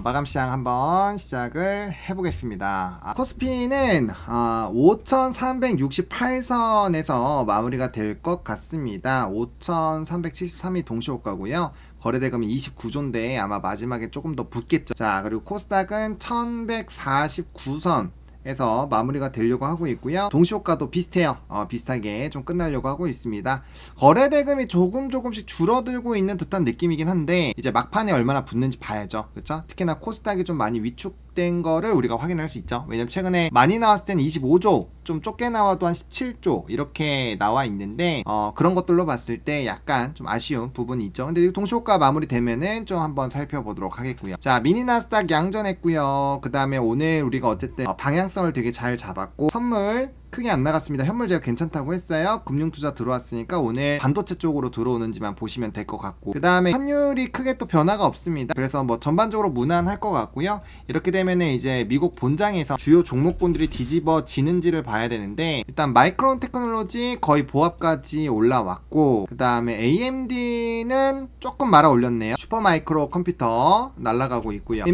마감 시장 한번 시작을 해보겠습니다. 코스피는 5368선에서 마무리가 될 것 같습니다. 5373이 동시호가고요. 거래대금이 29조인데 아마 마지막에 조금 더 붙겠죠. 자, 그리고 코스닥은 1149선 에서 마무리가 되려고 하고 있고요. 동시효과도 비슷해요. 비슷하게 좀 끝나려고 하고 있습니다. 거래대금이 조금씩 줄어들고 있는 듯한 느낌이긴 한데 이제 막판에 얼마나 붙는지 봐야죠. 그렇죠? 특히나 코스닥이 좀 많이 위축된 거를 우리가 확인할 수 있죠. 왜냐면 최근에 많이 나왔을 때는 25조, 좀 좁게 나와도 한 17조 이렇게 나와 있는데 그런 것들로 봤을 때 약간 좀 아쉬운 부분이 있죠. 근데 동시효과 마무리되면은 좀 한번 살펴보도록 하겠고요. 자, 미니 나스닥 양전했고요. 그 다음에 오늘 우리가 어쨌든 방향성을 되게 잘 잡았고 선물 크게 안 나갔습니다. 현물 제가 괜찮다고 했어요. 금융투자 들어왔으니까 오늘 반도체 쪽으로 들어오는지만 보시면 될 것 같고, 그 다음에 환율이 크게 또 변화가 없습니다. 그래서 뭐 전반적으로 무난할 것 같고요. 이렇게 되면은 이제 미국 본장에서 주요 종목군들이 뒤집어지는지를 봐야 되는데, 일단 마이크론 테크놀로지 거의 보합까지 올라왔고, 그 다음에 AMD는 조금 말아 올렸네요. 슈퍼마이크로 컴퓨터 날아가고 있고요.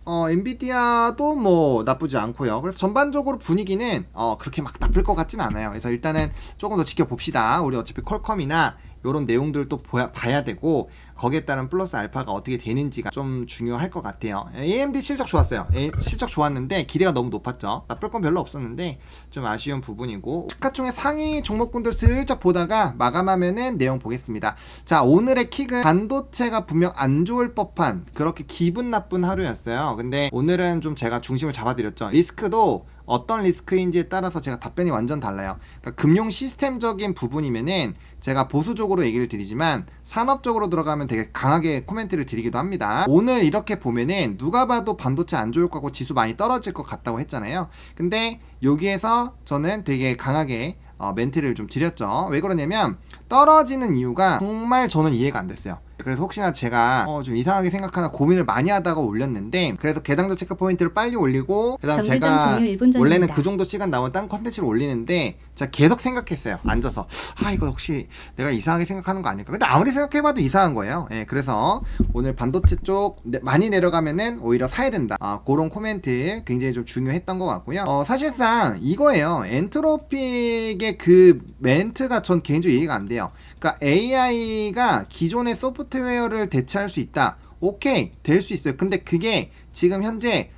엔비디아도 뭐 나쁘지 않고요. 그래서 전반적으로 분위기는 그렇게 막 나쁠 것 같진 않아요. 그래서 일단은 조금 더 지켜봅시다. 우리 어차피 퀄컴이나 이런 내용들도 봐야 되고, 거기에 따른 플러스 알파가 어떻게 되는지가 좀 중요할 것 같아요. AMD 실적 좋았어요. 실적 좋았는데 기대가 너무 높았죠. 나쁠 건 별로 없었는데 좀 아쉬운 부분이고, 시가총액 상위 종목군들 슬쩍 보다가 마감하면은 내용 보겠습니다. 자, 오늘의 킥은 반도체가 분명 안 좋을 법한 그렇게 기분 나쁜 하루였어요. 근데 오늘은 좀 제가 중심을 잡아드렸죠. 리스크도 어떤 리스크인지에 따라서 제가 답변이 완전 달라요. 그러니까 금융 시스템적인 부분이면은 제가 보수적으로 얘기를 드리지만 산업적으로 들어가면 되게 강하게 코멘트를 드리기도 합니다. 오늘 이렇게 보면은 누가 봐도 반도체 안 좋을 거고 지수 많이 떨어질 것 같다고 했잖아요. 근데 여기에서 저는 되게 강하게 멘트를 좀 드렸죠. 왜 그러냐면 떨어지는 이유가 정말 저는 이해가 안 됐어요. 그래서 혹시나 제가 좀 이상하게 생각하나 고민을 많이 하다가 올렸는데, 그래서 개당도 체크 포인트를 빨리 올리고, 그 다음 제가 원래는 그 정도 시간 나오면 딴 컨텐츠를 올리는데 제가 계속 생각했어요. 앉아서 이거 혹시 내가 이상하게 생각하는 거 아닐까. 근데 아무리 생각해봐도 이상한 거예요. 그래서 오늘 반도체 쪽 많이 내려가면은 오히려 사야 된다, 그런 코멘트 굉장히 좀 중요했던 것 같고요. 사실상 이거예요. 엔트로픽의 그 멘트가 전 개인적으로 이해가 안 돼요. 그러니까 AI가 기존의 소프트웨어를 대체할 수 있다. 오케이, 될 수 있어요. 근데 그게 지금 현재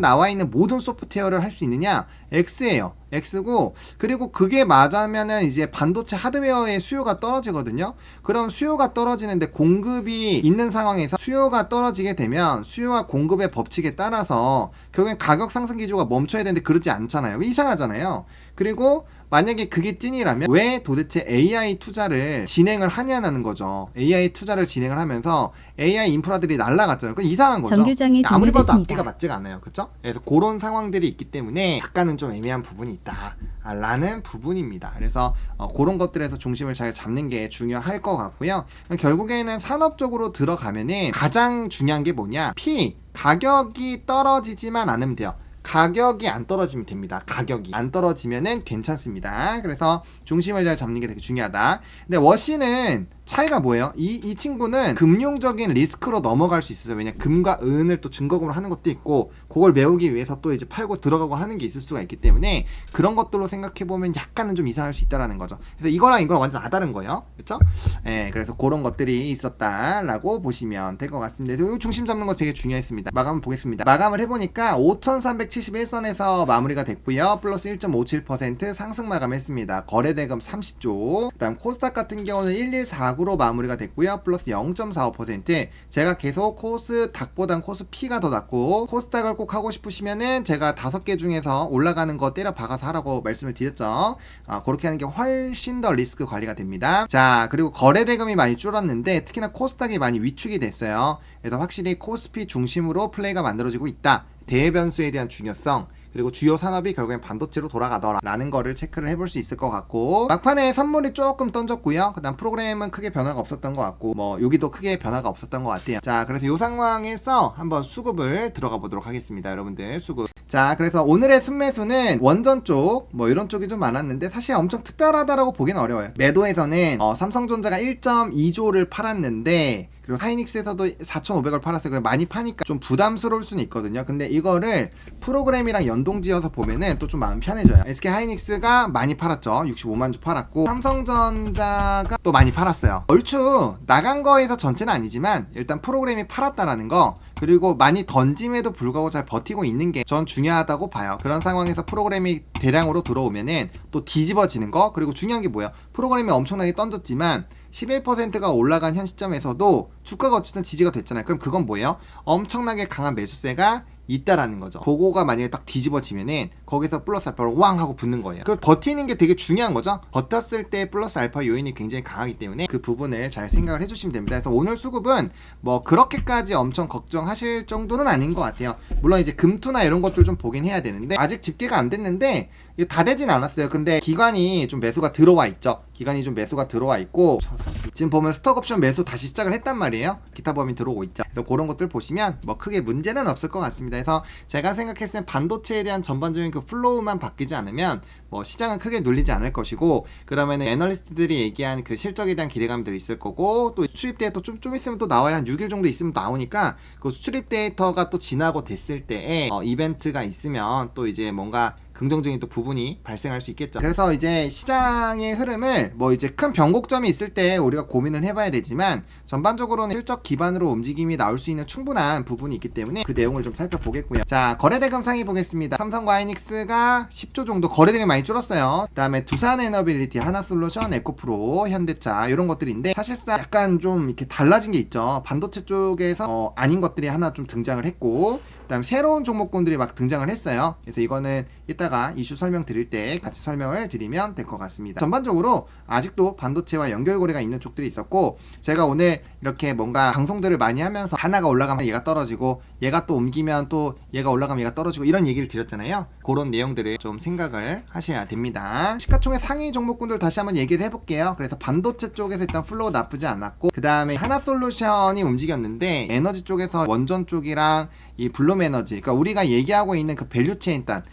나와 있는 모든 소프트웨어를 할 수 있느냐? X예요. X고, 그리고 그게 맞으면은 이제 반도체 하드웨어의 수요가 떨어지거든요. 그럼 수요가 떨어지는데 공급이 있는 상황에서 수요가 떨어지게 되면 수요와 공급의 법칙에 따라서 결국엔 가격 상승 기조가 멈춰야 되는데 그러지 않잖아요. 이상하잖아요. 그리고 만약에 그게 찐이라면 왜 도대체 AI 투자를 진행을 하냐는 거죠. AI 투자를 진행을 하면서 AI 인프라들이 날라갔잖아요. 그건 이상한 거죠. 아무리 봐도 앞뒤가 맞지가 않아요. 그렇죠? 그래서 그런 상황들이 있기 때문에 약간은 좀 애매한 부분이 있다 라는 부분입니다. 그래서 그런 것들에서 중심을 잘 잡는 게 중요할 것 같고요. 결국에는 산업적으로 들어가면은 가장 중요한 게 뭐냐? 가격이 떨어지지만 않으면 돼요. 가격이 안 떨어지면 됩니다. 가격이 안 떨어지면은 괜찮습니다. 그래서 중심을 잘 잡는 게 되게 중요하다. 근데 워시는 차이가 뭐예요? 이 친구는 금융적인 리스크로 넘어갈 수 있어요. 왜냐, 금과 은을 또 증거금으로 하는 것도 있고, 그걸 메우기 위해서 또 이제 팔고 들어가고 하는 게 있을 수가 있기 때문에 그런 것들로 생각해보면 약간은 좀 이상할 수 있다라는 거죠. 그래서 이거랑 완전 다른 거예요. 그렇죠? 그래서 그런 것들이 있었다라고 보시면 될 것 같습니다. 그래서 중심 잡는 거 되게 중요했습니다. 마감을 보겠습니다. 마감을 해보니까 5371선에서 마무리가 됐고요. 플러스 1.57% 상승 마감했습니다. 거래대금 30조. 그 다음 코스닥 같은 경우는 1149로 마무리가 됐고요. 플러스 0.45%. 제가 계속 코스닥보단 코스피가 더 낫고, 코스닥을 꼭 하고 싶으시면은 제가 5개 중에서 올라가는 거 때려 박아서 하라고 말씀을 드렸죠. 그렇게 하는 게 훨씬 더 리스크 관리가 됩니다. 자, 그리고 거래대금이 많이 줄었는데 특히나 코스닥이 많이 위축이 됐어요. 그래서 확실히 코스피 중심으로 플레이가 만들어지고 있다. 대외 변수에 대한 중요성, 그리고 주요 산업이 결국엔 반도체로 돌아가더라 라는 거를 체크를 해볼 수 있을 것 같고, 막판에 선물이 조금 던졌고요. 그 다음 프로그램은 크게 변화가 없었던 것 같고, 뭐 여기도 크게 변화가 없었던 것 같아요. 자, 그래서 이 상황에서 한번 수급을 들어가 보도록 하겠습니다. 여러분들 수급. 자, 그래서 오늘의 순매수는 원전 쪽 뭐 이런 쪽이 좀 많았는데 사실 엄청 특별하다라고 보기는 어려워요. 매도에서는 삼성전자가 1.2조를 팔았는데 그리고 하이닉스에서도 4,500을 팔았어요. 많이 파니까 좀 부담스러울 수는 있거든요. 근데 이거를 프로그램이랑 연동지어서 보면은 또 좀 마음 편해져요. SK 하이닉스가 많이 팔았죠. 65만 주 팔았고, 삼성전자가 또 많이 팔았어요. 얼추 나간 거에서 전체는 아니지만 일단 프로그램이 팔았다라는 거, 그리고 많이 던짐에도 불구하고 잘 버티고 있는 게 전 중요하다고 봐요. 그런 상황에서 프로그램이 대량으로 들어오면은 또 뒤집어지는 거, 그리고 중요한 게 뭐예요? 프로그램이 엄청나게 던졌지만 11%가 올라간 현 시점에서도 주가가 어쨌든 지지가 됐잖아요. 그럼 그건 뭐예요? 엄청나게 강한 매수세가 있다라는 거죠. 보고가 만약에 딱 뒤집어지면은 거기서 플러스 알파로 왕 하고 붙는 거예요. 그 버티는 게 되게 중요한 거죠. 버텼을 때 플러스 알파 요인이 굉장히 강하기 때문에 그 부분을 잘 생각을 해주시면 됩니다. 그래서 오늘 수급은 뭐 그렇게까지 엄청 걱정하실 정도는 아닌 것 같아요. 물론 이제 금투나 이런 것들 좀 보긴 해야 되는데 아직 집계가 안 됐는데 이게 다 되진 않았어요. 근데 기관이 좀 매수가 들어와 있죠. 기관이 좀 매수가 들어와 있고, 지금 보면 스톡옵션 매수 다시 시작을 했단 말이에요. 기타 범위 들어오고 있죠. 그래서 그런 것들 보시면 뭐 크게 문제는 없을 것 같습니다. 그래서 제가 생각했을 때 반도체에 대한 전반적인 그 플로우만 바뀌지 않으면 뭐 시장은 크게 눌리지 않을 것이고, 그러면 애널리스트들이 얘기한 그 실적에 대한 기대감들이 있을 거고, 또 수출입 데이터 좀 있으면 또 나와야 한 6일 정도 있으면 나오니까 그 수출입 데이터가 또 지나고 됐을 때에 이벤트가 있으면 또 이제 뭔가 긍정적인 또 부분이 발생할 수 있겠죠. 그래서 이제 시장의 흐름을 뭐 이제 큰 변곡점이 있을 때 우리가 고민을 해봐야 되지만, 전반적으로는 실적 기반으로 움직임이 나올 수 있는 충분한 부분이 있기 때문에 그 내용을 좀 살펴보겠고요. 자, 거래대금 상위 보겠습니다. 삼성과 하이닉스가 10조 정도 거래대금이 많이 줄었어요. 그 다음에 두산에너빌리티, 하나솔루션, 에코프로, 현대차 이런 것들인데, 사실상 약간 좀 이렇게 달라진 게 있죠. 반도체 쪽에서 아닌 것들이 하나 좀 등장을 했고, 그 다음에 새로운 종목군들이 막 등장을 했어요. 그래서 이거는 이따가 이슈 설명 드릴 때 같이 설명을 드리면 될 것 같습니다. 전반적으로 아직도 반도체와 연결고리가 있는 쪽들이 있었고, 제가 오늘 이렇게 뭔가 방송들을 많이 하면서 하나가 올라가면 얘가 떨어지고, 얘가 또 옮기면 또 얘가 올라가면 얘가 떨어지고, 이런 얘기를 드렸잖아요. 그런 내용들을 좀 생각을 하셔야 됩니다. 시가총액 상위 종목군들 다시 한번 얘기를 해볼게요. 그래서 반도체 쪽에서 일단 플로우 나쁘지 않았고, 그 다음에 하나솔루션이 움직였는데, 에너지 쪽에서 원전 쪽이랑 이 블룸에너지, 그러니까 우리가 얘기하고 있는 그 밸류체인 단,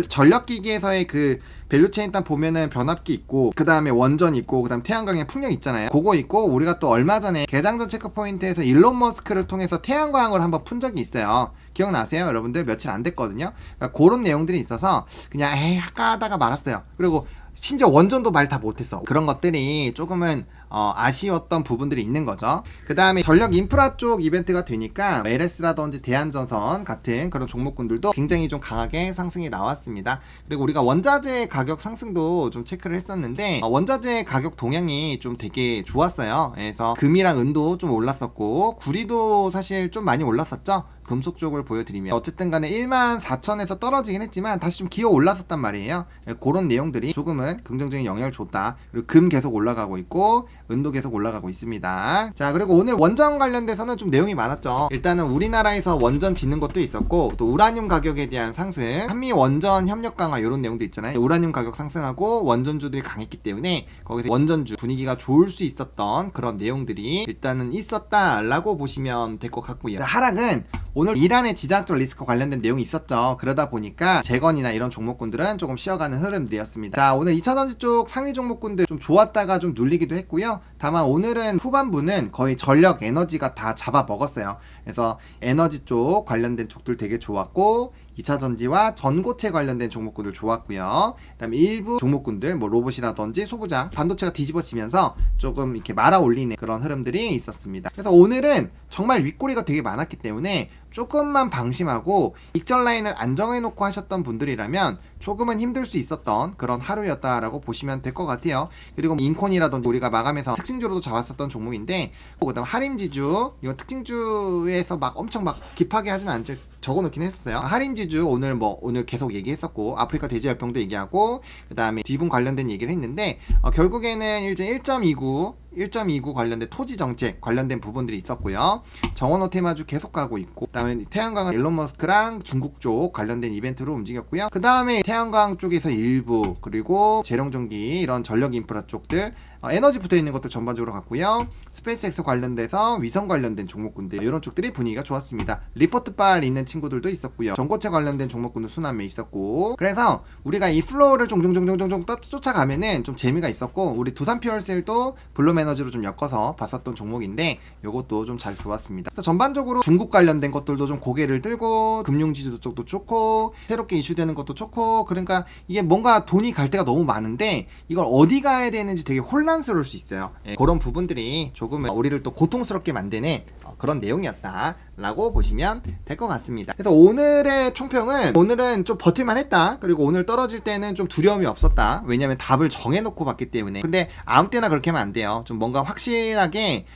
전력기기에서의 그 밸류체인 단 보면은 변압기 있고, 그 다음에 원전 있고, 그 다음 태양광의 풍력 있잖아요. 그거 있고, 우리가 또 얼마 전에 개장전 체크포인트에서 일론 머스크를 통해서 태양광을 한번 푼 적이 있어요. 기억나세요? 여러분들 며칠 안 됐거든요. 그러니까 그런 내용들이 있어서 그냥 에이 할까 하다가 말았어요. 그리고 심지어 원전도 말 다 못했어. 그런 것들이 조금은 아쉬웠던 부분들이 있는 거죠. 그 다음에 전력 인프라 쪽 이벤트가 되니까 LS라든지 대한전선 같은 그런 종목군들도 굉장히 좀 강하게 상승이 나왔습니다. 그리고 우리가 원자재 가격 상승도 좀 체크를 했었는데, 원자재 가격 동향이 좀 되게 좋았어요. 그래서 금이랑 은도 좀 올랐었고, 구리도 사실 좀 많이 올랐었죠. 금속 쪽을 보여드리면 어쨌든 간에 14,000에서 떨어지긴 했지만 다시 좀 기어 올랐었단 말이에요. 그런 내용들이 조금은 긍정적인 영향을 줬다. 그리고 금 계속 올라가고 있고, 은도 계속 올라가고 있습니다. 자, 그리고 오늘 원전 관련돼서는 좀 내용이 많았죠. 일단은 우리나라에서 원전 짓는 것도 있었고, 또 우라늄 가격에 대한 상승, 한미 원전 협력 강화 이런 내용도 있잖아요. 우라늄 가격 상승하고 원전주들이 강했기 때문에 거기서 원전주 분위기가 좋을 수 있었던 그런 내용들이 일단은 있었다라고 보시면 될 것 같고요. 하락은 오늘 이란의 지정학적 리스크 관련된 내용이 있었죠. 그러다 보니까 재건이나 이런 종목군들은 조금 쉬어가는 흐름들이었습니다. 자, 오늘 2차전지 쪽 상위 종목군들 좀 좋았다가 좀 눌리기도 했고요. 다만 오늘은 후반부는 거의 전력 에너지가 다 잡아먹었어요. 그래서 에너지 쪽 관련된 쪽들 되게 좋았고, 2차전지와 전고체 관련된 종목군들 좋았고요. 그 다음에 일부 종목군들 뭐 로봇이라든지 소부장, 반도체가 뒤집어지면서 조금 이렇게 말아 올리는 그런 흐름들이 있었습니다. 그래서 오늘은 정말 윗꼬리가 되게 많았기 때문에 조금만 방심하고 익절 라인을 안정해 놓고 하셨던 분들이라면 조금은 힘들 수 있었던 그런 하루였다라고 보시면 될 것 같아요. 그리고 인콘이라든지 우리가 마감해서 특징주로도 잡았었던 종목인데, 그다음 할인지주, 이거 특징주에서 막 엄청 막 딥하게 하진 않죠. 적어놓긴 했어요. 할인지주 오늘 계속 얘기했었고, 아프리카 돼지열병도 얘기하고, 그 다음에 뒤분 관련된 얘기를 했는데, 결국에는 이제 1.29 관련된 토지 정책 관련된 부분들이 있었고요. 정원호 테마주 계속 가고 있고, 그 다음에 태양광은 일론 머스크랑 중국 쪽 관련된 이벤트로 움직였고요. 그 다음에 태양광 쪽에서 일부, 그리고 재룡전기 이런 전력 인프라 쪽들 에너지 붙어있는 것들 전반적으로 갔고요. 스페이스X 관련돼서 위성 관련된 종목군들 이런 쪽들이 분위기가 좋았습니다. 리포트빨 있는 친구들도 있었고요. 전고체 관련된 종목군도 순환매 있었고, 그래서 우리가 이 플로우를 종종종종종 쫓아가면은 좀 재미가 있었고, 우리 두산 퓨얼셀도 블룸에너지로 좀 엮어서 봤었던 종목인데 요것도 좀 잘 좋았습니다. 그래서 전반적으로 중국 관련된 것들도 좀 고개를 들고, 금융지주 쪽도 좋고, 새롭게 이슈되는 것도 좋고, 그러니까 이게 뭔가 돈이 갈 데가 너무 많은데 이걸 어디 가야 되는지 되게 혼란스러울 수 있어요. 그런 부분들이 조금 우리를 또 고통스럽게 만드는 그런 내용이었다 라고 보시면 될 것 같습니다. 그래서 오늘의 총평은, 오늘은 좀 버틸만 했다, 그리고 오늘 떨어질 때는 좀 두려움이 없었다. 왜냐면 답을 정해놓고 봤기 때문에. 근데 아무 때나 그렇게 하면 안 돼요. 좀 뭔가 확실하게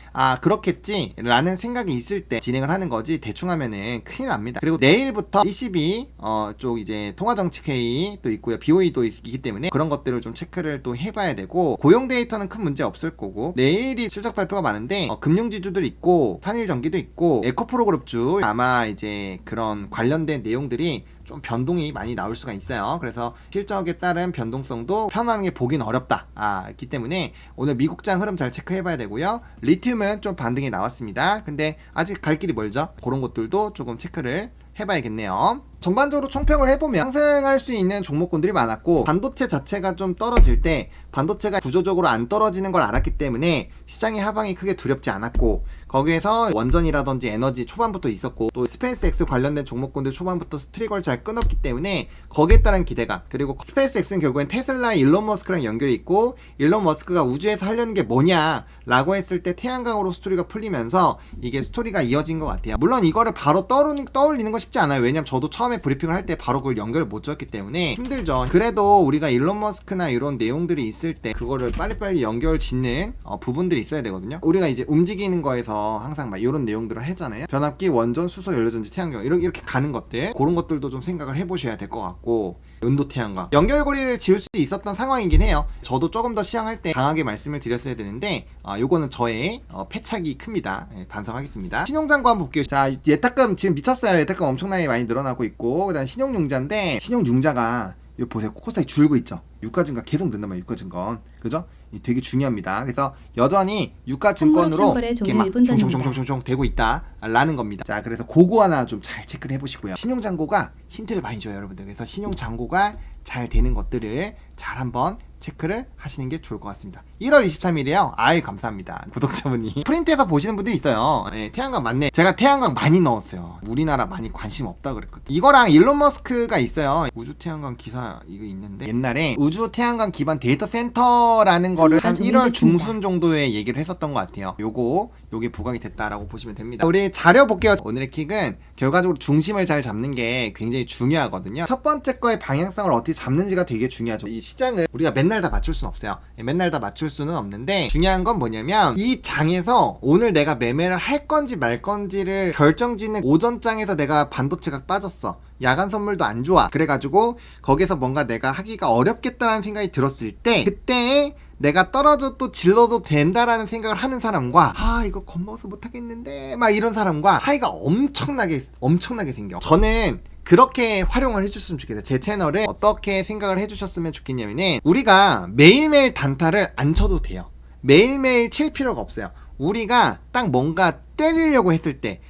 그렇겠지 라는 생각이 있을 때 진행을 하는 거지, 대충 하면은 큰일 납니다. 그리고 내일부터 ECB 쪽 이제 통화정책회의 또 있고요, BOE도 있기 때문에 그런 것들을 좀 체크를 또 해봐야 되고, 고용 데이터는 큰 문제 없을 거고, 내일이 실적 발표가 많은데 금융지주들 있고 산일전기도 있고 에코프로 그룹주, 아마 이제 그런 관련된 내용들이 좀 변동이 많이 나올 수가 있어요. 그래서 실적에 따른 변동성도 편안하게 보긴 어렵다 있기 때문에 오늘 미국장 흐름 잘 체크해 봐야 되고요. 리튬은 좀 반등이 나왔습니다. 근데 아직 갈 길이 멀죠. 그런 것들도 조금 체크를 해봐야겠네요. 전반적으로 총평을 해보면 상승할 수 있는 종목군들이 많았고, 반도체 자체가 좀 떨어질 때 반도체가 구조적으로 안 떨어지는 걸 알았기 때문에 시장의 하방이 크게 두렵지 않았고, 거기에서 원전이라든지 에너지 초반부터 있었고, 또 스페이스X 관련된 종목군들 초반부터 트리거를 잘 끊었기 때문에 거기에 따른 기대감, 그리고 스페이스X는 결국엔 테슬라 일론 머스크랑 연결이 있고, 일론 머스크가 우주에서 하려는 게 뭐냐 라고 했을 때 태양광으로 스토리가 풀리면서 이게 스토리가 이어진 것 같아요. 물론 이거를 바로 떠올리는 거 쉽지 않아요. 왜냐면 저도 처음에 브리핑을 할 때 바로 그걸 연결을 못 지었기 때문에 힘들죠. 그래도 우리가 일론 머스크나 이런 내용들이 있을 때 그거를 빨리빨리 연결 짓는 부분들이 있어야 되거든요. 우리가 이제 움직이는 거에서 항상 막 이런 내용들을 하잖아요. 변압기, 원전, 수소, 연료전지, 태양광 이렇게 가는 것들, 그런 것들도 좀 생각을 해보셔야 될 것 같고, 은도 태양광 연결고리를 지을 수 있었던 상황이긴 해요. 저도 조금 더 시향할 때 강하게 말씀을 드렸어야 되는데 요거는 저의 패착이 큽니다. 반성하겠습니다. 신용장고 한번 볼게요. 자, 예탁금 지금 미쳤어요. 예탁금 엄청나게 많이 늘어나고 있고, 그다음 신용융자인데, 신용융자가 이거 보세요. 코스닥이 줄고 있죠. 유가증권 계속 는단 말이에요. 유가증권, 그죠? 되게 중요합니다. 그래서 여전히 유가증권으로 이렇게 막 총총총총총 되고 있다 라는 겁니다. 자, 그래서 그거 하나 좀 잘 체크를 해보시고요. 신용잔고가 힌트를 많이 줘요, 여러분들. 그래서 신용잔고가 잘 되는 것들을 잘 한번 체크를 하시는 게 좋을 것 같습니다. 1월 23일이에요. 아이, 감사합니다. 구독자분이 프린트해서 보시는 분들이 있어요. 네, 태양광 맞네. 제가 태양광 많이 넣었어요. 우리나라 많이 관심 없다 그랬거든요. 이거랑 일론 머스크가 있어요. 우주 태양광 기사 이거 있는데, 옛날에 우주 태양광 기반 데이터 센터라는 거를 한 1월 중순 정도에 얘기를 했었던 것 같아요. 요게 부각이 됐다라고 보시면 됩니다. 우리 자료 볼게요. 오늘의 킥은 결과적으로 중심을 잘 잡는 게 굉장히 중요하거든요. 첫 번째 거의 방향성을 어떻게 잡는지가 되게 중요하죠. 이 시장을 우리가 맨날 다 맞출 수는 없어요. 맨날 다 맞출 수는 없는데, 중요한 건 뭐냐면 이 장에서 오늘 내가 매매를 할 건지 말 건지를 결정짓는, 오전장에서 내가 반도체가 빠졌어, 야간 선물도 안 좋아, 그래가지고 거기서 뭔가 내가 하기가 어렵겠다라는 생각이 들었을 때, 그때 내가 떨어져도 질러도 된다라는 생각을 하는 사람과, 이거 겁먹어서 못하겠는데 막 이런 사람과 차이가 엄청나게 생겨. 저는 그렇게 활용을 해주셨으면 좋겠어요. 제 채널을 어떻게 생각을 해주셨으면 좋겠냐면은, 우리가 매일매일 단타를 안 쳐도 돼요. 매일매일 칠 필요가 없어요. 우리가 딱 뭔가 때리려고 했을 때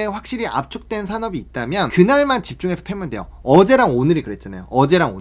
확실히 압축된 산업이 있다면 그날만 집중해서 패면 돼요. 어제랑 오늘이 그랬잖아요. 어제랑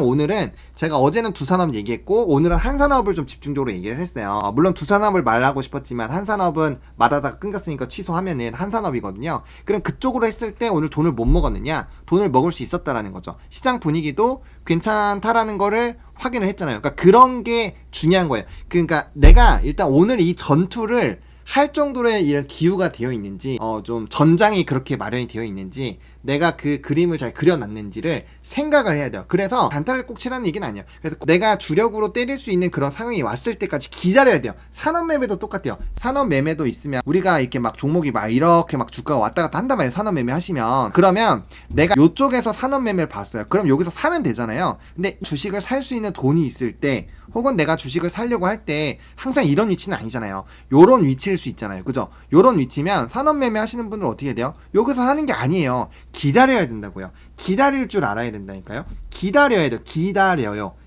오늘은 제가 어제는 두 산업 얘기했고, 오늘은 한 산업을 좀 집중적으로 얘기를 했어요. 물론 두 산업을 말하고 싶었지만 한 산업은 말하다가 끊겼으니까 취소하면은 한 산업이거든요. 그럼 그쪽으로 했을 때 오늘 돈을 못 먹었느냐? 돈을 먹을 수 있었다라는 거죠. 시장 분위기도 괜찮다라는 거를 확인을 했잖아요. 그러니까 그런 게 중요한 거예요. 그러니까 내가 일단 오늘 이 전투를 할 정도의 이런 기후가 되어 있는지, 좀 전장이 그렇게 마련이 되어 있는지, 내가 그 그림을 잘 그려놨는지를 생각을 해야 돼요. 그래서 단타를 꼭 치라는 얘기는 아니에요. 그래서 내가 주력으로 때릴 수 있는 그런 상황이 왔을 때까지 기다려야 돼요. 산업 매매도 똑같아요. 산업 매매도 있으면 우리가 이렇게 막 종목이 막 이렇게 막 주가가 왔다 갔다 한단 말이에요. 산업 매매 하시면. 그러면 내가 요쪽에서 산업 매매를 봤어요. 그럼 여기서 사면 되잖아요. 근데 주식을 살 수 있는 돈이 있을 때, 혹은 내가 주식을 살려고 할 때 항상 이런 위치는 아니잖아요. 요런 위치일 수 있잖아요. 그죠? 요런 위치면 산업 매매 하시는 분들은 어떻게 해야 돼요? 여기서 하는 게 아니에요. 기다려야 된다고요. 기다릴 줄 알아야 된다니까요. 기다려야 돼요.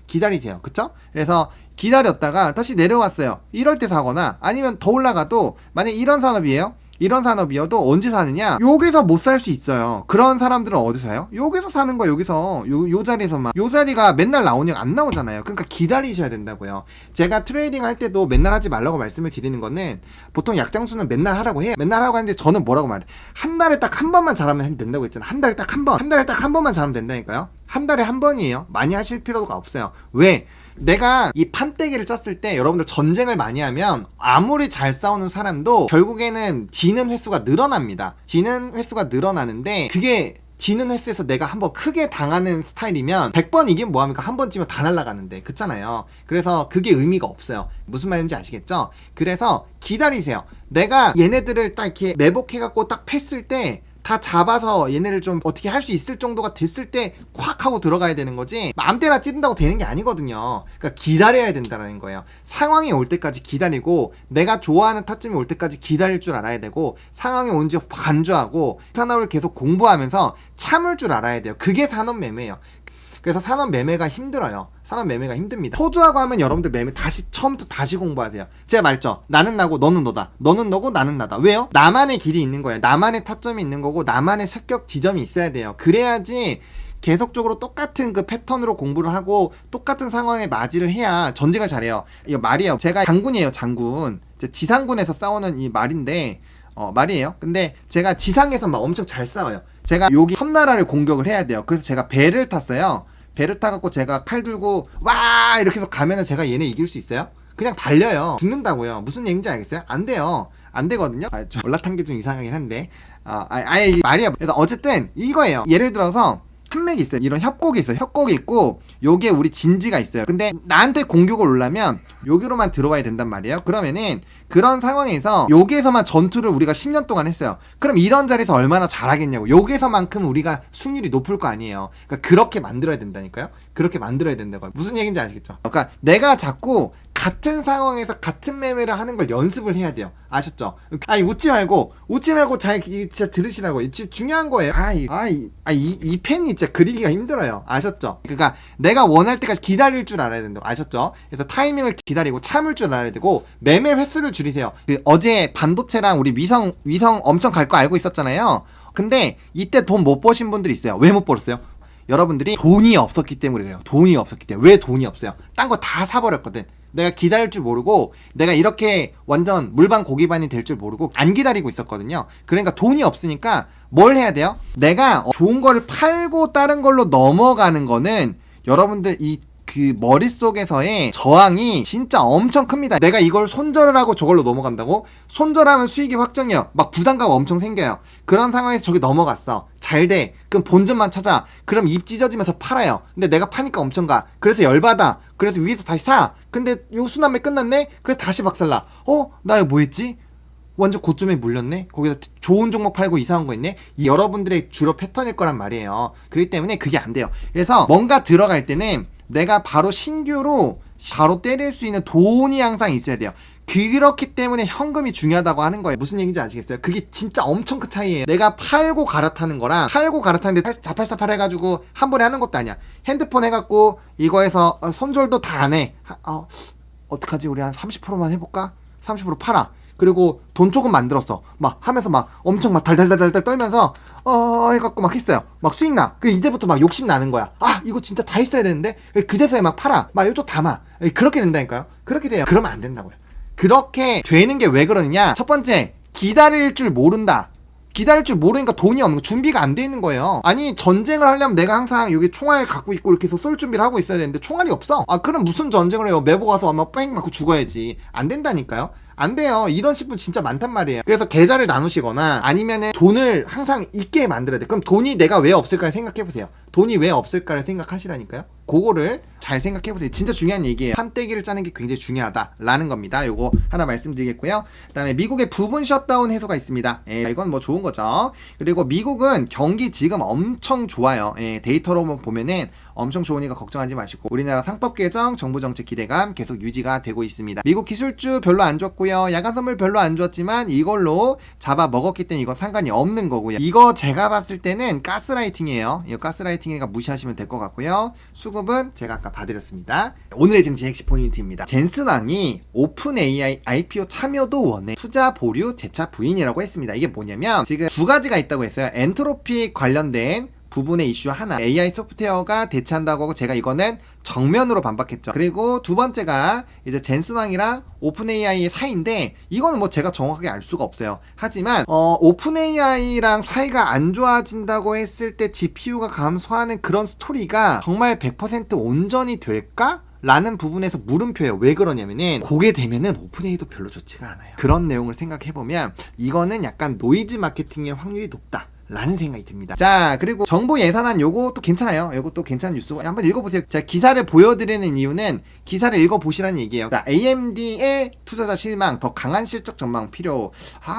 기다리세요. 그쵸? 그래서 기다렸다가 다시 내려왔어요. 이럴 때 사거나 아니면 더 올라가도 만약 이런 산업이에요. 이런 산업이어도 언제 사느냐? 여기서 못 살 수 있어요. 그런 사람들은 어디서 사요? 여기서 사는 거야. 여기서 요 자리에서만. 요 자리가 맨날 나오냐고 안 나오잖아요. 그러니까 기다리셔야 된다고요. 제가 트레이딩 할 때도 맨날 하지 말라고 말씀을 드리는 거는 보통 약장수는 맨날 하라고 해요. 맨날 하라고 하는데 저는 뭐라고 말해요? 한 달에 딱 한 번만 잘하면 된다고 했잖아요. 한 달에 딱 한 번. 한 달에 딱 한 번만 잘하면 된다니까요. 한 달에 한 번이에요. 많이 하실 필요가 없어요. 왜? 내가 이 판때기를 쪘을 때 여러분들 전쟁을 많이 하면 아무리 잘 싸우는 사람도 결국에는 지는 횟수가 늘어납니다. 지는 횟수가 늘어나는데 그게 지는 횟수에서 내가 한번 크게 당하는 스타일이면 100번 이기면 뭐합니까? 한 번 찌면 다 날아가는데 그렇잖아요. 그래서 그게 의미가 없어요. 무슨 말인지 아시겠죠? 그래서 기다리세요. 내가 얘네들을 딱 이렇게 매복해갖고 딱 팼을 때 다 잡아서 얘네를 좀 어떻게 할 수 있을 정도가 됐을 때 콱 하고 들어가야 되는 거지 아무 때나 찌른다고 되는 게 아니거든요. 그러니까 기다려야 된다는 거예요. 상황이 올 때까지 기다리고 내가 좋아하는 타점이 올 때까지 기다릴 줄 알아야 되고 상황이 온지 간주하고 산업을 계속 공부하면서 참을 줄 알아야 돼요. 그게 산업 매매예요. 그래서 산업 매매가 힘들어요. 산업 매매가 힘듭니다. 토주하고 하면 여러분들 매매 다시 처음부터 다시 공부하세요. 제가 말했죠. 나는 나고 너는 너다. 너는 너고 나는 나다. 왜요? 나만의 길이 있는 거예요. 나만의 타점이 있는 거고 나만의 습격 지점이 있어야 돼요. 그래야지 계속적으로 똑같은 그 패턴으로 공부를 하고 똑같은 상황에 맞이를 해야 전쟁을 잘해요. 이거 말이에요. 제가 장군이에요. 장군. 지상군에서 싸우는 이 말인데 말이에요. 근데 제가 지상에서 막 엄청 잘 싸워요. 제가 여기 섬나라를 공격을 해야 돼요. 그래서 제가 배를 탔어요. 배를 타갖고 제가 칼 들고 와 이렇게 해서 가면은 제가 얘네 이길 수 있어요? 그냥 달려요. 죽는다고요. 무슨 얘기인지 알겠어요? 안 돼요. 안 되거든요. 좀 올라탄 게 좀 이상하긴 한데 아예 말이야. 그래서 어쨌든 이거예요. 예를 들어서 한맥이 있어요. 이런 협곡이 있어요. 협곡이 있고 요게 우리 진지가 있어요. 근데 나한테 공격을 오려면 여기로만 들어와야 된단 말이에요. 그러면은 그런 상황에서 여기에서만 전투를 우리가 10년 동안 했어요. 그럼 이런 자리에서 얼마나 잘하겠냐고. 여기에서만큼 우리가 승률이 높을 거 아니에요. 그러니까 그렇게 만들어야 된다니까요. 그렇게 만들어야 된다고요. 무슨 얘기인지 아시겠죠? 그러니까 내가 자꾸 같은 상황에서 같은 매매를 하는 걸 연습을 해야 돼요. 아셨죠? 아니 웃지 말고 잘 진짜 들으시라고. 진짜 중요한 거예요. 이 펜이 진짜 그리기가 힘들어요. 아셨죠? 그러니까 내가 원할 때까지 기다릴 줄 알아야 된다고. 아셨죠? 그래서 타이밍을 기다리고 참을 줄 알아야 되고 매매 횟수를 줄이세요. 어제 반도체랑 우리 위성 엄청 갈 거 알고 있었잖아요. 근데 이때 돈 못 버신 분들이 있어요. 왜 못 벌었어요? 여러분들이 돈이 없었기 때문에 그래요. 돈이 없었기 때문에. 왜 돈이 없어요? 딴 거 다 사버렸거든. 내가 기다릴 줄 모르고 내가 이렇게 완전 물반 고기반이 될 줄 모르고 안 기다리고 있었거든요. 그러니까 돈이 없으니까 뭘 해야 돼요? 내가 좋은 거를 팔고 다른 걸로 넘어가는 거는 여러분들 그 머릿속에서의 저항이 진짜 엄청 큽니다. 내가 이걸 손절을 하고 저걸로 넘어간다고? 손절하면 수익이 확정이에요. 막 부담감 엄청 생겨요. 그런 상황에서 저기 넘어갔어. 잘 돼. 그럼 본전만 찾아. 그럼 입 찢어지면서 팔아요. 근데 내가 파니까 엄청 가. 그래서 열받아. 그래서 위에서 다시 사. 근데 요 순환매 끝났네? 그래서 다시 박살나. 나 이거 뭐 했지? 완전 고점에 물렸네? 거기서 좋은 종목 팔고 이상한 거 있네? 이 여러분들의 주로 패턴일 거란 말이에요. 그렇기 때문에 그게 안 돼요. 그래서 뭔가 들어갈 때는 내가 바로 신규로 바로 때릴 수 있는 돈이 항상 있어야 돼요. 그렇기 때문에 현금이 중요하다고 하는 거예요. 무슨 얘기인지 아시겠어요? 그게 진짜 엄청 큰 차이예요. 내가 팔고 갈아타는 거랑 팔고 갈아타는데 488 해가지고 한 번에 하는 것도 아니야. 핸드폰 해갖고 이거에서 손절도 다 안 해. 어떡하지? 우리 한 30%만 해볼까? 30% 팔아. 그리고 돈 조금 만들었어. 막 하면서 막 엄청 막 달달달달 떨면서 해갖고 막 했어요. 막 수익 나. 그 이제부터 막 욕심 나는 거야. 이거 진짜 다 했어야 되는데 그제서야 막 팔아. 막 이거 또 담아. 그렇게 된다니까요. 그렇게 돼요. 그러면 안 된다고요. 그렇게 되는 게 왜 그러느냐? 첫 번째, 기다릴 줄 모른다. 기다릴 줄 모르니까 돈이 없는 거, 준비가 안 돼 있는 거예요. 아니 전쟁을 하려면 내가 항상 여기 총알 갖고 있고 이렇게 해서 쏠 준비를 하고 있어야 되는데 총알이 없어. 그럼 무슨 전쟁을 해요? 매보 가서 아마 뺑 맞고 죽어야지. 안 된다니까요. 안 돼요. 이런 식분 진짜 많단 말이에요. 그래서 계좌를 나누시거나 아니면은 돈을 항상 있게 만들어야 돼. 그럼 돈이 내가 왜 없을까를 생각해보세요. 돈이 왜 없을까를 생각하시라니까요. 그거를 잘 생각해보세요. 진짜 중요한 얘기예요. 판때기를 짜는 게 굉장히 중요하다라는 겁니다. 요거 하나 말씀드리겠고요. 그 다음에 미국의 부분 셧다운 해소가 있습니다. 이건 뭐 좋은 거죠. 그리고 미국은 경기 지금 엄청 좋아요. 데이터로 보면은 엄청 좋으니까 걱정하지 마시고 우리나라 상법 개정, 정부 정책 기대감 계속 유지가 되고 있습니다. 미국 기술주 별로 안 좋았고요. 야간 선물 별로 안 좋았지만 이걸로 잡아 먹었기 때문에 이건 상관이 없는 거고요. 이거 제가 봤을 때는 가스라이팅이에요. 이거 가스라이팅이니까 무시하시면 될 것 같고요. 수급 수급은 제가 아까 봐드렸습니다. 오늘의 증시 핵심 포인트입니다. 젠슨왕이 오픈 AI IPO 참여도 원해 투자 보류 재차 부인이라고 했습니다. 이게 뭐냐면 지금 두 가지가 있다고 했어요. 엔트로피 관련된 부분의 이슈 하나, AI 소프트웨어가 대체한다고 하고 제가 이거는 정면으로 반박했죠. 그리고 두 번째가 이제 젠슨왕이랑 오픈 AI의 사이인데 이거는 뭐 제가 정확하게 알 수가 없어요. 하지만 오픈 AI랑 사이가 안 좋아진다고 했을 때 GPU가 감소하는 그런 스토리가 정말 100% 온전이 될까? 라는 부분에서 물음표예요. 왜 그러냐면은 그게 되면은 오픈AI도 별로 좋지가 않아요. 그런 내용을 생각해보면 이거는 약간 노이즈 마케팅의 확률이 높다 라는 생각이 듭니다. 자, 그리고 정부 예산안 요것도 괜찮아요. 요것도 괜찮은 뉴스고 한번 읽어보세요. 제가 기사를 보여드리는 이유는 기사를 읽어보시라는 얘기예요. 자, AMD의 투자자 실망, 더 강한 실적 전망 필요.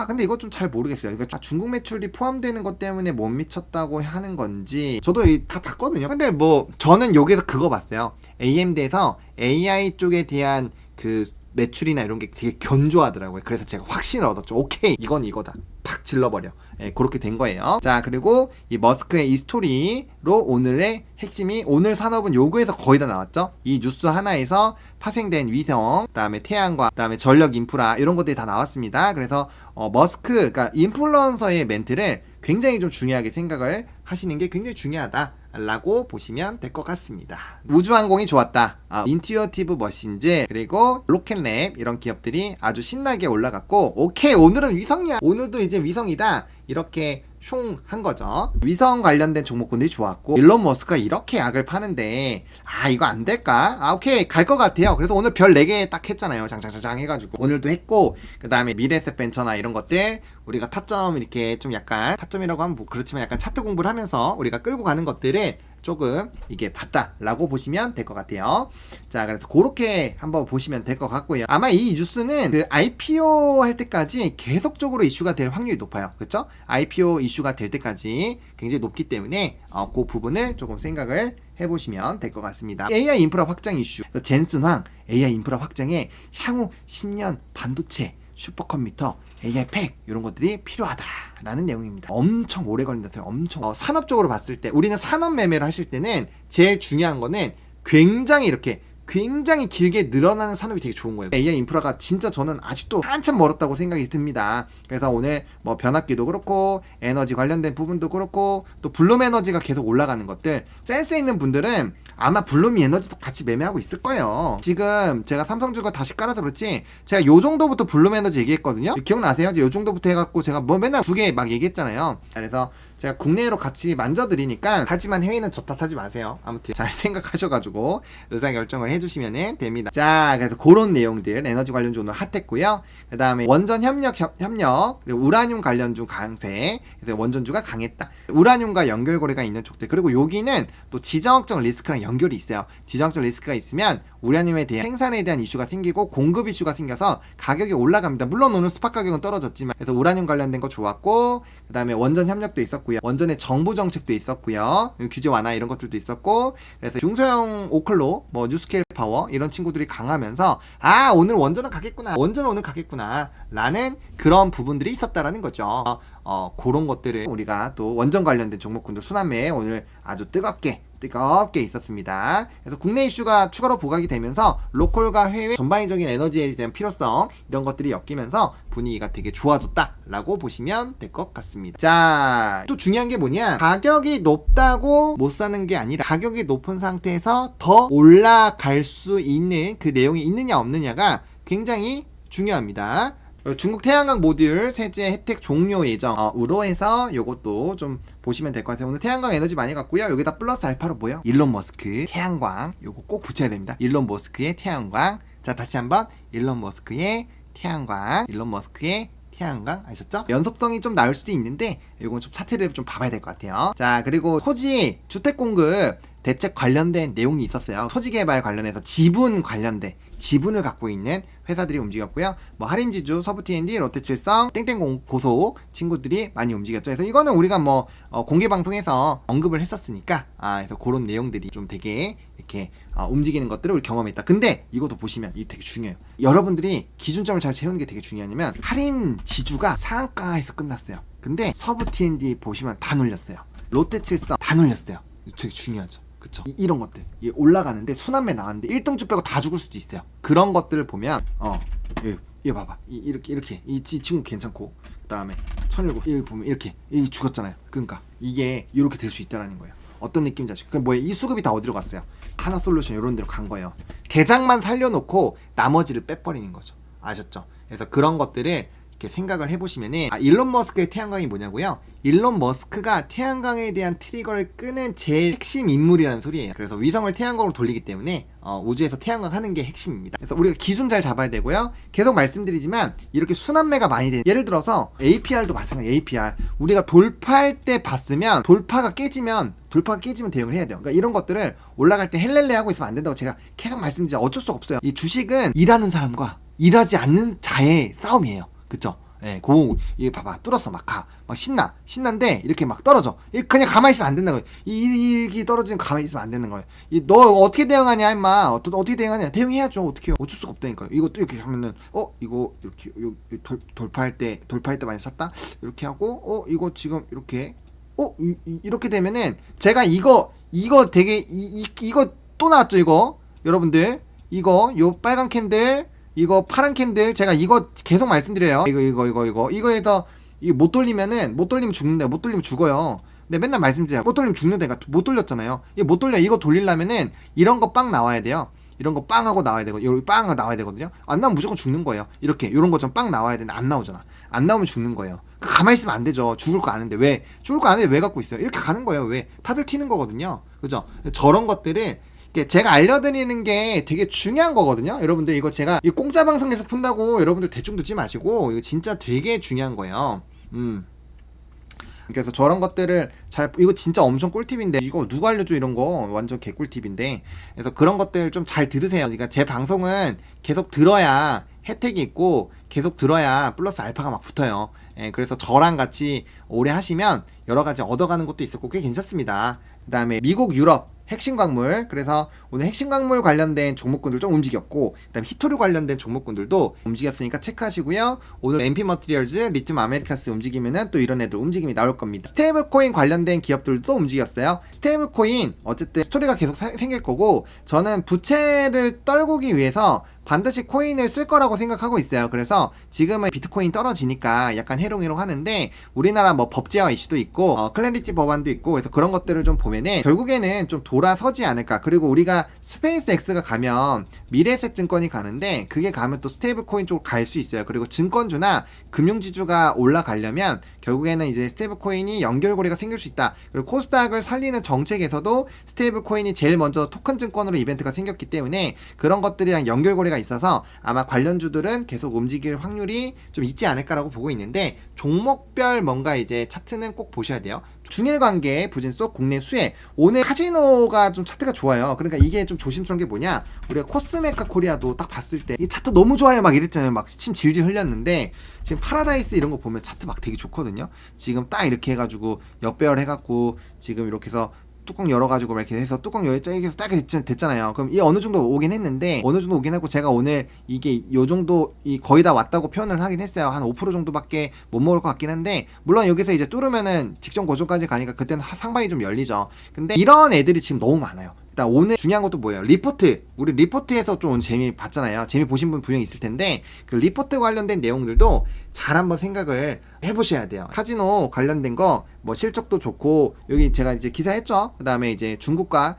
근데 이거 좀 잘 모르겠어요. 이거 중국 매출이 포함되는 것 때문에 못 미쳤다고 하는 건지 저도 다 봤거든요. 근데 뭐 저는 여기서 그거 봤어요. AMD에서 AI 쪽에 대한 그 매출이나 이런 게 되게 견조하더라고요. 그래서 제가 확신을 얻었죠. 오케이, 이건 이거다. 팍 질러버려. 그렇게 된 거예요. 자, 그리고 이 머스크의 이 스토리로 오늘의 핵심이, 오늘 산업은 요구에서 거의 다 나왔죠. 이 뉴스 하나에서 파생된 위성, 그다음에 태양광, 그다음에 전력 인프라 이런 것들이 다 나왔습니다. 그래서 머스크, 그러니까 인플루언서의 멘트를 굉장히 좀 중요하게 생각을 하시는 게 굉장히 중요하다 라고 보시면 될 것 같습니다. 우주항공이 좋았다. 인투어티브 머신즈 그리고 로켓랩 이런 기업들이 아주 신나게 올라갔고, 오케이, 오늘은 위성이야, 오늘도 이제 위성이다 이렇게 숑 한 거죠. 위성 관련된 종목군들이 좋았고, 일론 머스크가 이렇게 약을 파는데 이거 안 될까? 오케이, 갈 것 같아요. 그래서 오늘 별 4개 딱 했잖아요. 장장장장 해가지고 오늘도 했고, 그 다음에 미래에셋 벤처나 이런 것들 우리가 타점 이렇게 좀 약간, 타점이라고 하면 뭐 그렇지만 약간 차트 공부를 하면서 우리가 끌고 가는 것들을 조금 이게 봤다라고 보시면 될 것 같아요. 자, 그래서 그렇게 한번 보시면 될 것 같고요. 아마 이 뉴스는 그 IPO 할 때까지 계속적으로 이슈가 될 확률이 높아요. 그렇죠? IPO 이슈가 될 때까지 굉장히 높기 때문에 그 부분을 조금 생각을 해보시면 될 것 같습니다. AI 인프라 확장 이슈, 젠슨황 AI 인프라 확장에 향후 10년 반도체, 슈퍼컴퓨터, AI 팩 이런 것들이 필요하다라는 내용입니다. 엄청 오래 걸린다고요. 엄청 산업적으로 봤을 때, 우리는 산업 매매를 하실 때는 제일 중요한 거는 굉장히 길게 늘어나는 산업이 되게 좋은 거예요. AI 인프라가 진짜 저는 아직도 한참 멀었다고 생각이 듭니다. 그래서 오늘 뭐 변압기도 그렇고 에너지 관련된 부분도 그렇고 또 블룸 에너지가 계속 올라가는 것들, 센스 있는 분들은 아마 블룸 에너지도 같이 매매하고 있을 거예요. 지금 제가 삼성주가 다시 깔아서 그렇지 제가 요 정도부터 블룸 에너지 얘기했거든요. 기억나세요? 요 정도부터 해갖고 제가 뭐 맨날 두 개 막 얘기했잖아요. 그래서 제가 국내로 같이 만져드리니까, 하지만 해외는 저 탓하지 마세요. 아무튼 잘 생각하셔가지고 의사결정을 해주시면 됩니다. 자, 그래서 그런 내용들, 에너지 관련주 오늘 핫했고요. 그 다음에 원전 협력, 그리고 우라늄 관련주 강세, 그래서 원전주가 강했다. 우라늄과 연결고리가 있는 쪽들, 그리고 여기는 또 지정학적 리스크랑 연결이 있어요. 지정학적 리스크가 있으면 우라늄에 대한 생산에 대한 이슈가 생기고 공급 이슈가 생겨서 가격이 올라갑니다. 물론 오늘 스팟 가격은 떨어졌지만, 그래서 우라늄 관련된 거 좋았고, 그 다음에 원전 협력도 있었고요. 원전의 정부 정책도 있었고요. 규제 완화 이런 것들도 있었고, 그래서 중소형 오클로, 뭐 뉴스케일 파워 이런 친구들이 강하면서 오늘 원전은 가겠구나, 원전은 오늘 가겠구나 라는 그런 부분들이 있었다라는 거죠. 그런 것들을 우리가 또 원전 관련된 종목군도 순환매에 오늘 아주 뜨겁게 있었습니다. 그래서 국내 이슈가 추가로 부각이 되면서 로컬과 해외 전반적인 에너지에 대한 필요성 이런 것들이 엮이면서 분위기가 되게 좋아졌다라고 보시면 될 것 같습니다. 자, 또 중요한 게 뭐냐, 가격이 높다고 못 사는 게 아니라 가격이 높은 상태에서 더 올라갈 수 있는 그 내용이 있느냐 없느냐가 굉장히 중요합니다. 중국 태양광 모듈 세제 혜택 종료 예정으로 해서 요것도 좀 보시면 될 것 같아요. 오늘 태양광 에너지 많이 갔고요. 여기다 플러스 알파로 뭐요? 일론 머스크 태양광, 요거 꼭 붙여야 됩니다. 일론 머스크의 태양광. 자, 다시 한번 일론 머스크의 태양광, 일론 머스크의 태양광, 아셨죠? 연속성이 좀 나올 수도 있는데 요건 좀 차트를 좀 봐봐야 될 것 같아요. 자, 그리고 토지 주택 공급 대책 관련된 내용이 있었어요. 토지 개발 관련해서 지분 관련된 지분을 갖고 있는 회사들이 움직였고요. 뭐 할인지주, 서부 T&D, 롯데칠성, 땡땡 고속 친구들이 많이 움직였죠. 그래서 이거는 우리가 뭐 공개 방송에서 언급을 했었으니까, 그래서 그런 내용들이 좀 되게 이렇게 움직이는 것들을 우리 경험했다. 근데 이것도 보시면 이게 되게 중요해요. 여러분들이 기준점을 잘 채우는 게 되게 중요하냐면, 할인 지주가 상한가에서 끝났어요. 근데 서부 T&D 보시면 다 눌렸어요. 롯데칠성 다 눌렸어요. 되게 중요하죠. 그쵸? 이런 것들 올라가는데 순환매 나왔는데 1등주 빼고 다 죽을 수도 있어요. 그런 것들을 보면 얘 봐봐 이렇게 이 친구 괜찮고 그 다음에 1007 이렇게 보면 이렇게 죽었잖아요. 그러니까 이게 이렇게 될 수 있다라는 거예요. 어떤 느낌인지 아시죠? 그 뭐야 이 수급이 다 어디로 갔어요? 하나솔루션 이런 데로 간 거예요. 대장만 살려놓고 나머지를 빼버리는 거죠. 아셨죠? 그래서 그런 것들을 이렇게 생각을 해보시면은 일론 머스크의 태양광이 뭐냐고요? 일론 머스크가 태양광에 대한 트리거를 끄는 제일 핵심 인물이라는 소리예요. 그래서 위성을 태양광으로 돌리기 때문에 우주에서 태양광 하는 게 핵심입니다. 그래서 우리가 기준 잘 잡아야 되고요. 계속 말씀드리지만 이렇게 순환매가 많이 되는 예를 들어서 APR도 마찬가지. APR 우리가 돌파할 때 봤으면 돌파가 깨지면 대응을 해야 돼요. 그러니까 이런 것들을 올라갈 때 헬렐레 하고 있으면 안 된다고 제가 계속 말씀드리지만 어쩔 수가 없어요. 이 주식은 일하는 사람과 일하지 않는 자의 싸움이에요. 그쵸? 예, 이거 봐봐. 뚫었어. 막 신난데, 이렇게 막 떨어져. 그냥 가만히 있으면 안 된다는 거예요. 이게 떨어지면 가만히 있으면 안 되는 거예요. 너 어떻게 대응하냐, 임마. 어떻게 대응하냐. 대응해야죠. 어떻게 해요. 어쩔 수가 없다니까요. 이거 또 이렇게 하면은, 이거, 이렇게, 돌파할 때 많이 샀다? 이렇게 하고, 이거 지금 이렇게, 이렇게 되면은, 제가 이거 되게, 이거 또 나왔죠, 이거. 여러분들. 요 빨간 캔들, 이거 파란 캔들 제가 이거 계속 말씀드려요. 이거에서 못 돌리면 죽는다. 못 돌리면 죽어요. 근데 맨날 말씀드려요. 못 돌리면 죽는다. 못 돌렸잖아요. 못 돌려. 이거 돌리려면은 이런 거 빵 나와야 돼요. 이런 거 빵 하고 나와야 되고 여기 빵 하고 나와야 되거든요. 안 나오면 무조건 죽는 거예요. 이렇게 이런 거 좀 빵 나와야 되는데 안 나오잖아. 안 나오면 죽는 거예요. 가만히 있으면 안 되죠. 죽을 거 아는데 왜 갖고 있어요? 이렇게 가는 거예요. 왜 파들 튀는 거거든요. 그죠? 저런 것들을 제가 알려드리는 게 되게 중요한 거거든요. 여러분들 이거 제가 이 공짜 방송에서 푼다고 여러분들 대충 듣지 마시고 이거 진짜 되게 중요한 거예요. 그래서 저런 것들을 이거 진짜 엄청 꿀팁인데 이거 누가 알려줘 이런 거 완전 개꿀팁인데 그래서 그런 것들 좀 잘 들으세요. 그러니까 제 방송은 계속 들어야 혜택이 있고 계속 들어야 플러스 알파가 막 붙어요. 그래서 저랑 같이 오래 하시면 여러 가지 얻어가는 것도 있었고 꽤 괜찮습니다. 그 다음에 미국, 유럽 핵심 광물, 그래서 오늘 핵심 광물 관련된 종목군들 좀 움직였고 그 다음에 히토류 관련된 종목군들도 움직였으니까 체크하시고요. 오늘 MP 머티리얼즈, 리튬 아메리카스 움직이면은 또 이런 애들 움직임이 나올 겁니다. 스테이블 코인 관련된 기업들도 움직였어요. 스테이블 코인 어쨌든 스토리가 계속 생길 거고 저는 부채를 떨구기 위해서 반드시 코인을 쓸 거라고 생각하고 있어요. 그래서 지금은 비트코인 떨어지니까 약간 해롱해롱 하는데 우리나라 뭐 법제화 이슈도 있고 클래리티 법안도 있고 그래서 그런 것들을 좀 보면은 결국에는 좀 돌아서지 않을까. 그리고 우리가 스페이스 X가 가면 미래에셋 증권이 가는데 그게 가면 또 스테이블 코인 쪽으로 갈 수 있어요. 그리고 증권주나 금융지주가 올라가려면 결국에는 이제 스테이블 코인이 연결고리가 생길 수 있다. 그리고 코스닥을 살리는 정책에서도 스테이블 코인이 제일 먼저 토큰 증권으로 이벤트가 생겼기 때문에 그런 것들이랑 연결고리가 있어서 아마 관련주들은 계속 움직일 확률이 좀 있지 않을까라고 보고 있는데 종목별 뭔가 이제 차트는 꼭 보셔야 돼요. 중일관계 부진 속 국내 수혜. 오늘 카지노가 좀 차트가 좋아요. 그러니까 이게 좀 조심스러운 게 뭐냐, 우리가 코스메카 코리아도 딱 봤을 때 이 차트 너무 좋아요 막 이랬잖아요. 막 침 질질 흘렸는데 지금 파라다이스 이런 거 보면 차트 막 되게 좋거든요. 지금 딱 이렇게 해가지고 역배열 해갖고 지금 이렇게 해서 뚜껑 열어가지고 이렇게 해서 뚜껑 열어서 딱 됐잖아요. 그럼 이 어느 정도 오긴 했는데 어느 정도 오긴 하고 제가 오늘 이게 요 정도 거의 다 왔다고 표현을 하긴 했어요. 한 5% 정도밖에 못 먹을 것 같긴 한데 물론 여기서 이제 뚫으면은 직전 고점까지 가니까 그때는 상방이 좀 열리죠. 근데 이런 애들이 지금 너무 많아요. 일단 오늘 중요한 것도 뭐예요? 리포트. 우리 리포트에서 좀 재미 봤잖아요. 재미 보신 분 분명히 있을 텐데 그 리포트 관련된 내용들도 잘 한번 생각을 해보셔야 돼요. 카지노 관련된 거 뭐 실적도 좋고 여기 제가 이제 기사했죠. 그 다음에 이제 중국과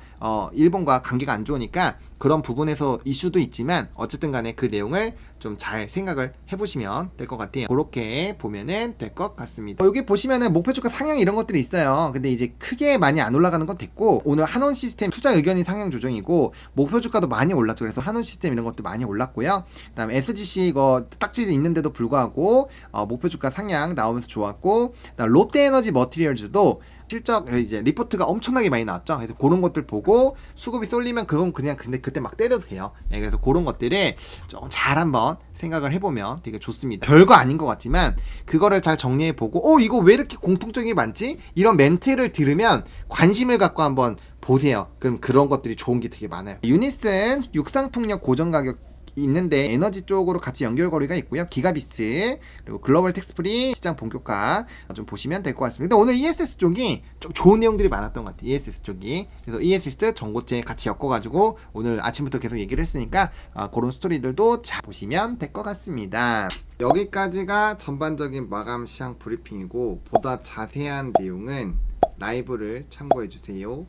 일본과 관계가 안 좋으니까 그런 부분에서 이슈도 있지만 어쨌든 간에 그 내용을 좀 잘 생각을 해보시면 될 것 같아요. 그렇게 보면은 될 것 같습니다. 여기 보시면은 목표주가 상향 이런 것들이 있어요. 근데 이제 크게 많이 안 올라가는 건 됐고 오늘 한원 시스템 투자 의견이 상향 조정이고 목표주가도 많이 올랐죠. 그래서 한원 시스템 이런 것도 많이 올랐고요. 그 다음에 SGC 이거 딱지도 있는데도 불구하고 목표주가 상향 나오면서 좋았고, 그다음 롯데에너지 머티리얼즈도 실적 이제 리포트가 엄청나게 많이 나왔죠. 그래서 그런 것들 보고 수급이 쏠리면 그건 그냥 근데 그때 막 때려도 돼요. 그래서 그런 것들을 좀 잘 한번 생각을 해보면 되게 좋습니다. 별거 아닌 것 같지만 그거를 잘 정리해보고 이거 왜 이렇게 공통적인 게 많지? 이런 멘트를 들으면 관심을 갖고 한번 보세요. 그럼 그런 것들이 좋은 게 되게 많아요. 유니슨 육상풍력 고정 가격 있는데 에너지 쪽으로 같이 연결고리가 있고요. 기가비스 그리고 글로벌 텍스프리 시장 본격화 좀 보시면 될 것 같습니다. 근데 오늘 ESS 쪽이 좀 좋은 내용들이 많았던 것 같아요. ESS 쪽이. 그래서 ESS 전고체 같이 엮어가지고 오늘 아침부터 계속 얘기를 했으니까 그런 스토리들도 잘 보시면 될 것 같습니다. 여기까지가 전반적인 마감 시장 브리핑이고 보다 자세한 내용은 라이브를 참고해 주세요.